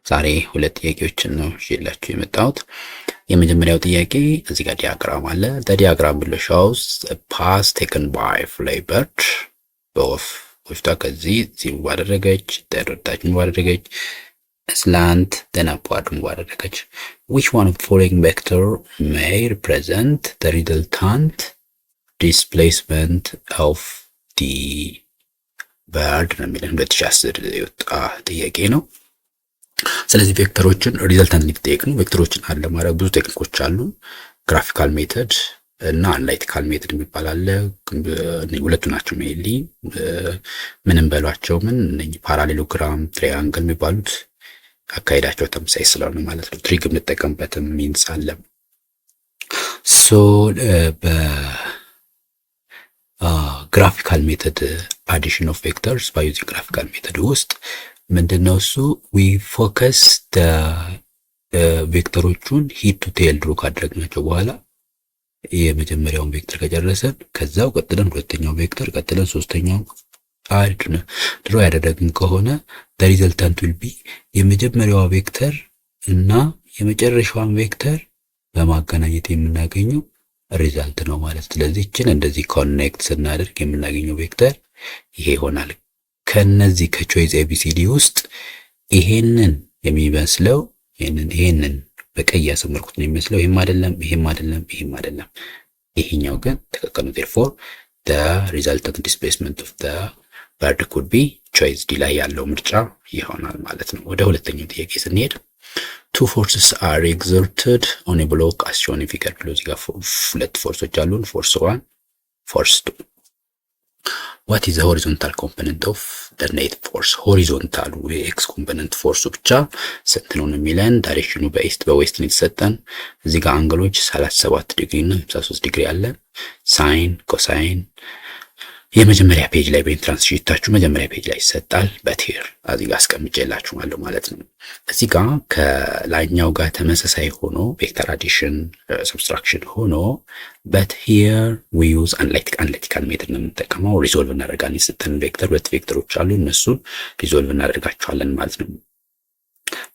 ዛሬ ሁለት ጥያቄዎችን ነው ይዤላችሁ የመጣሁት። የመጀመሪያው ጥያቄ እዚህ ጋር ዲያግራም አለ። the diagram below shows a path taken by flyBird በወፍ ወፍታ ከዚህ ሙቭ አደረገች፣ ተወዳጅ ሙቭ አደረገች፣ slant then upward ሙቭ አደረገች። which one of the following vector may represent the resultant displacement of the bird ነው የሚለን 2010 የወጣ ጥያቄ ነው። ስለዚህ ቬክተሮችን ሪዘልታንት ሊጠየቅ ነው። ቬክተሮችን አለ ማለት ብዙ ቴክኒኮች አሉ። ግራፊካል ሜተድ እና አናላይቲካል ሜተድ የሚባል አለ። ሁለቱ ናቸው ሜይንሊ ምንም በሏቸው ምን እነኚህ ፓራሌሎግራም፣ ትሪያንግል የሚባሉት አካሄዳቸው ተመሳሳይ ስለሆነ ማለት ነው። ትሪግ የምንጠቀምበትም ሚንስ አለ። ሶ በግራፊካል ሜተድ አዲሽን ኦፍ ቬክተርስ ባይ ዩዚንግ ግራፊካል ሜተድ ውስጥ ምንድነው እሱ ዊ ፎከስ ቬክተሮቹን ሂድ ቱ ቴል ድሮ ካደረግናቸው በኋላ የመጀመሪያውን ቬክተር ከጨረሰን ከዛው ቀጥለን ሁለተኛው ቬክተር ቀጥለን ሶስተኛው ድሮ ያደረግን ከሆነ the resultant will be የመጀመሪያዋ ቬክተር እና የመጨረሻዋን ቬክተር በማገናኘት የምናገኘው ሪዛልት ነው ማለት። ስለዚህ እችን እንደዚህ ኮኔክት ስናደርግ የምናገኘው ቬክተር ይሄ ይሆናል። ከነዚህ ከቾይስ ኤቢሲዲ ውስጥ ይሄንን የሚመስለው ይሄንን በቀይ ያሰመርኩት ነው የሚመስለው። ይሄም አይደለም፣ ይሄም አይደለም፣ ይሄም አይደለም። ይሄኛው ግን ተከከሉ። therefore the resultant displacement of the bird could be choice D ላይ ያለው ምርጫ ይሆናል ማለት ነው። ወደ ሁለተኛው ጥያቄ ስንሄድ two forces are exerted on a block as shown in figure below። እዚህ ጋር ሁለት ፎርሶች አሉን፣ force 1 force 2። what is the horizontal component of the net force? ሆሪዞንታሉ የኤክስ ኮምፖነንት ፎርሱ ብቻ ስንት ነው የሚለን። ዳይሬክሽኑ በኢስት በዌስት ነው የተሰጠን። እዚህ ጋር አንግሎች 37 ዲግሪ እና 53 ዲግሪ አለ። ሳይን ኮሳይን የመጀመሪያ ፔጅ ላይ በኢንትራንስ ሺታችሁ መጀመሪያ ፔጅ ላይ ይሰጣል። በቴር እዚህ ጋር አስቀምጬላችኋለሁ ማለት ነው። እዚህ ጋር ከላይኛው ጋር ተመሳሳይ ሆኖ ቬክተር አዲሽን ሰብስትራክሽን ሆኖ but here we use analytical ሜተድ ነው የምንጠቀመው። ሪዞልቭ እናደርጋለን። የሰጠን ቬክተር ሁለት ቬክተሮች አሉ፣ እነሱን ሪዞልቭ እናደርጋቸዋለን ማለት ነው።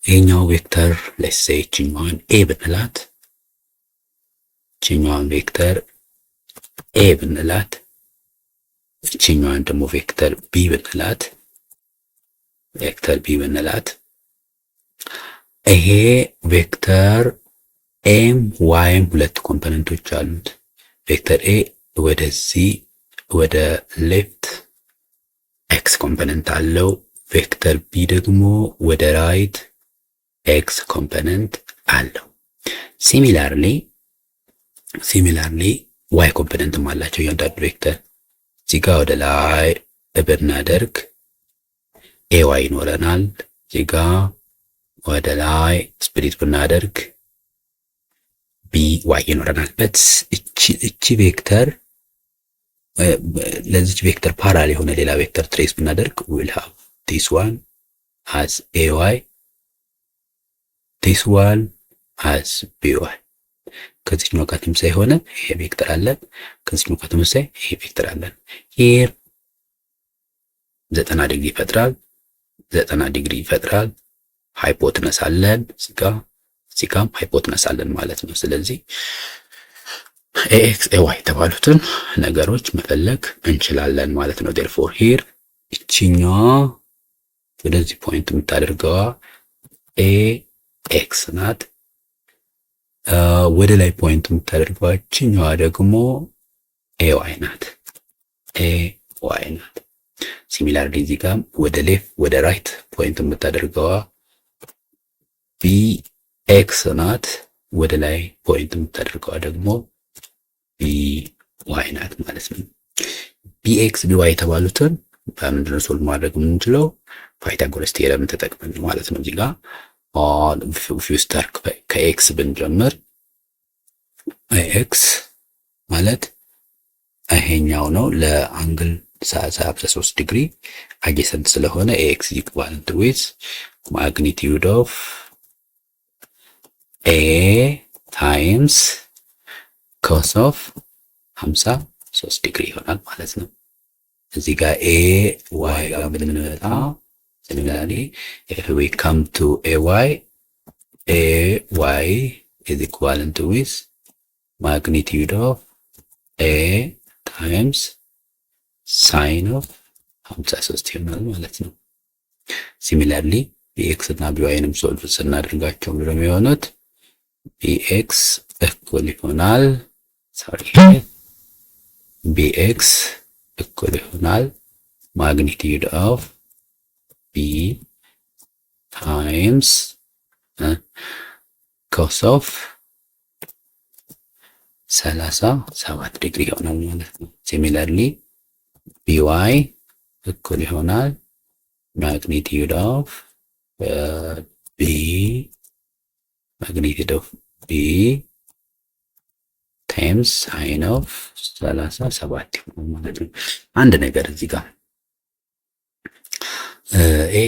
ይሄኛው ቬክተር let's say እቺኛዋን a ብንላት፣ እቺኛዋን ቬክተር a ብንላት፣ እቺኛዋን ደግሞ ቬክተር b ብንላት ይሄ ቬክተር ኤም ዋይም ሁለት ኮምፖነንቶች አሉት። ቬክተር ኤ ወደዚህ ወደ ሌፍት ኤክስ ኮምፖነንት አለው። ቬክተር ቢ ደግሞ ወደ ራይት ኤክስ ኮምፖነንት አለው። ሲሚላርሊ ዋይ ኮምፖነንትም አላቸው እያንዳንዱ ቬክተር። እዚህ ጋር ወደ ላይ ብናደርግ ኤ ዋይ ይኖረናል። እዚህ ጋር ወደ ላይ ስፕሊት ብናደርግ ቢ ዋይ ይኖረናል። እቺ ቬክተር ለዚች ቬክተር ፓራል የሆነ ሌላ ቬክተር ትሬስ ብናደርግ we'll have this one as ay, this one as by። ከዚህኛው ጋር ተመሳሳይ ሆነ ይሄ ቬክተር አለን፣ ከዚህኛው ጋር ተመሳሳይ ይሄ ቬክተር አለን። here 90 ዲግሪ ይፈጥራል፣ 90 ዲግሪ ይፈጥራል። ሃይፖትነስ አለን እዚጋም ሃይፖትነስ አለን ማለት ነው። ስለዚህ ኤክስ ኤዋይ የተባሉትን ነገሮች መፈለግ እንችላለን ማለት ነው። therefore here እቺኛዋ ወደዚህ ፖይንት የምታደርገዋ ኤ ኤክስ ናት። ወደ ላይ ፖይንት የምታደርገዋ እቺኛዋ ደግሞ ኤዋይ ናት። ሲሚላርሊ እዚህ ጋር ወደ ሌፍት ወደ ራይት ፖይንት የምታደርገዋ ቢ ኤክስ ናት። ወደ ላይ ፖይንት የምታደርገዋ ደግሞ ቢ ዋይ ናት ማለት ነው። ቢ ኤክስ ቢ ዋይ የተባሉትን በምንድነው ሶልቭ ማድረግ የምንችለው? ፓይታጎረስ ቴረም ተጠቅመን ማለት ነው። እዚህ ጋር ፊውስተር ከኤክስ ብንጀምር ኤክስ ማለት ይሄኛው ነው ለአንግል 53 ዲግሪ አጀሰንት ስለሆነ ኤክስ ኢኳል ዊዝ ማግኒቲዩድ ኦፍ ኤ ታይምስ ኮስ ኦፍ 53 ዲግሪ ይሆናል ማለት ነው። እዚህ ጋር ኤ ዋይ ጋር ብንመጣ Similarly, if we come to AY is equivalent with magnitude of A times ሳይን ኦፍ 53 ይሆናል ማለት ነው። ሲሚላርሊ bx እና byንም ሶልቭ ስናደርጋቸው ምንድነው የሚሆኑት? bx እኩል ይሆናል bx እኩል ይሆናል ማግኒቲዩድ ኦፍ b ታይምስ ኮስ ኦፍ 37 ዲግሪ ይሆናል ማለት ነው። ሲሚላርሊ by እኩል ይሆናል ማግኒቲዩድ ኦፍ b ታይምስ ሳይን ኦፍ 37 ይሆናል ማለት ነው። አንድ ነገር እዚህ ጋር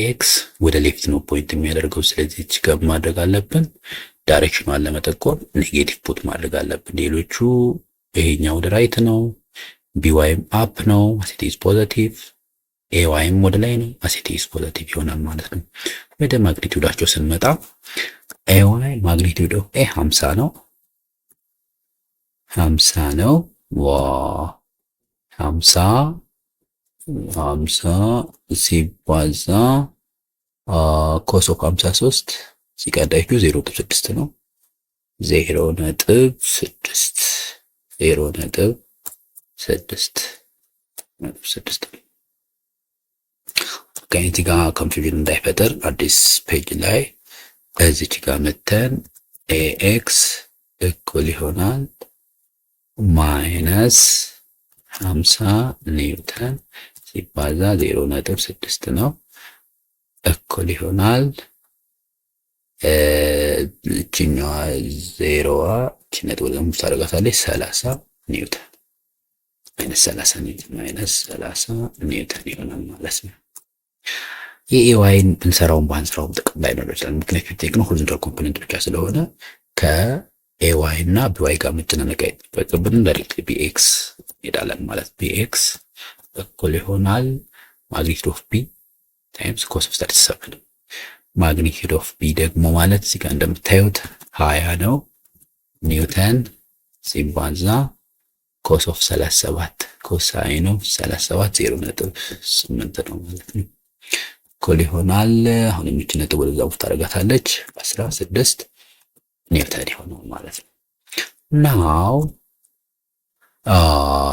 ax ወደ ሌፍት ነው ፖይንት የሚያደርገው። ስለዚህ እዚህ ጋር ማድረግ አለብን ዳይሬክሽኗን ለመጠቆም ኔጌቲቭ ፑት ማድረግ አለብን። ሌሎቹ ይሄኛው ወደ ራይት ነው፣ byም አፕ ነው አሴት ኢዝ ፖዚቲቭ፣ ayም ወደ ላይ ነው አሴት ኢዝ ፖዚቲቭ ይሆናል ማለት ነው። ወደ ማግኒቲዩዳቸው ስንመጣ ay ማግኒቲዩድ ኦፍ a 50 ነው 50 ነው 50 ሲባዛ ኮስ ኦፍ 53 ሲቀዳይኩ 0.6 ነው 0.6 ከዚህ ጋር ኮንፊውዥን እንዳይፈጠር አዲስ ፔጅ ላይ እዚች ጋር መተን ax እኩል ይሆናል ማይነስ 50 ኒውተን ሲባዛ 0.6 ነው እኩል ይሆናል እቺኛዋ ዜሮዋ እቺ ነጥብ ደግሞ ታደርጋታለች 30 ኒውተን ማይነስ 30 ኒውተን ይሆናል ማለት ነው። የኤዋይን እንሰራውን ባንሰራውን ጥቅም ላይ ነው ይችላል። ምክንያቱም ቴክኖ ሆሪዞንታል ኮምፖነንት ብቻ ስለሆነ ከኤዋይ እና ቢዋይ ጋር መጨናነቅ አይጠበቅብንም። ዳይሬክትሊ ቢኤክስ እንሄዳለን ማለት ቢኤክስ እኩል ይሆናል ማግኒቲዩድ ኦፍ ቢ ታይምስ ኮስ ኦፍ 37 ማግኒቲዩድ ኦፍ ቢ ደግሞ ማለት እዚህ ጋር እንደምታዩት 20 ነው ኒውተን ሲባዛ ኮስ ኦፍ 37 ኮሳይን ኦፍ 37 0.8 ነው ማለት ነው። እኩል ይሆናል አሁን እቺ ነጥብ ወደዛ ቦታ ታደርጋታለች 16 ኒውተን ይሆናል ማለት ነው። ናው